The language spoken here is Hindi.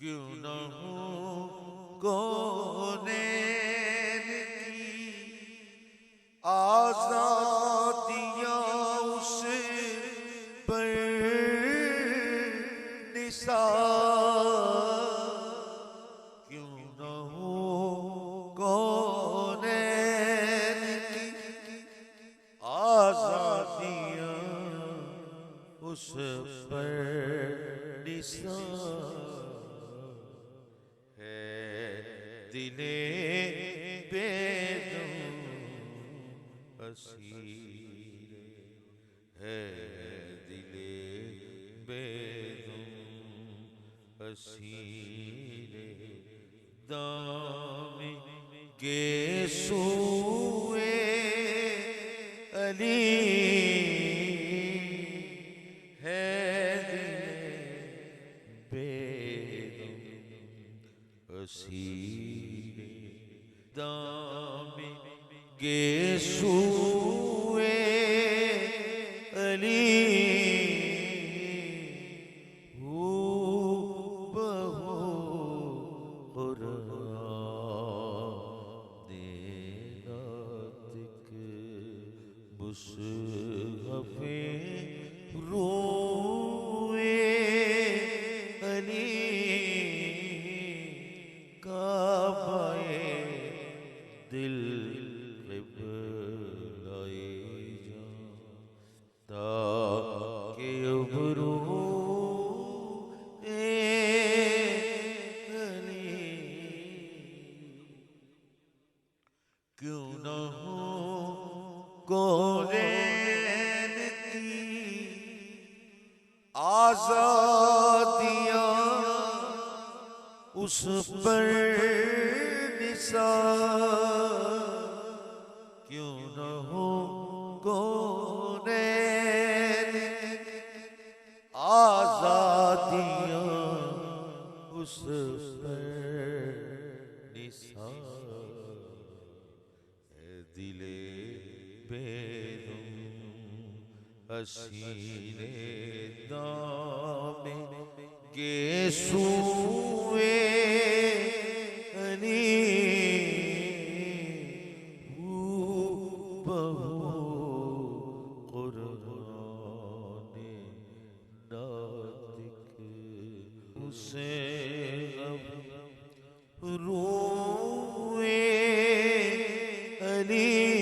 क्यों न हो कौनैन की आजादियां उस पर निसार। क्यों न हो कौनैन की आजादियां उस पर निसार। है दिले बेदम असीर, है दिले बेदम असीर। दाम गेसूए अली है दिले बेदम असीर। दाम गेसूए अली हू बहू कुरान नातिक मुसहफ़े रोए अली। काबाए दिल क़िबलाए जां ताकि अबरू अली। क्यों न हो कौनैन की आजादियां उस पर निसार। क्यों न हो कौनैन की आजादियां उस पर निसार। है दिले बेदम असीरे दामे गेसूए अली हू बहू कुरान नातिक उसे रोए अली।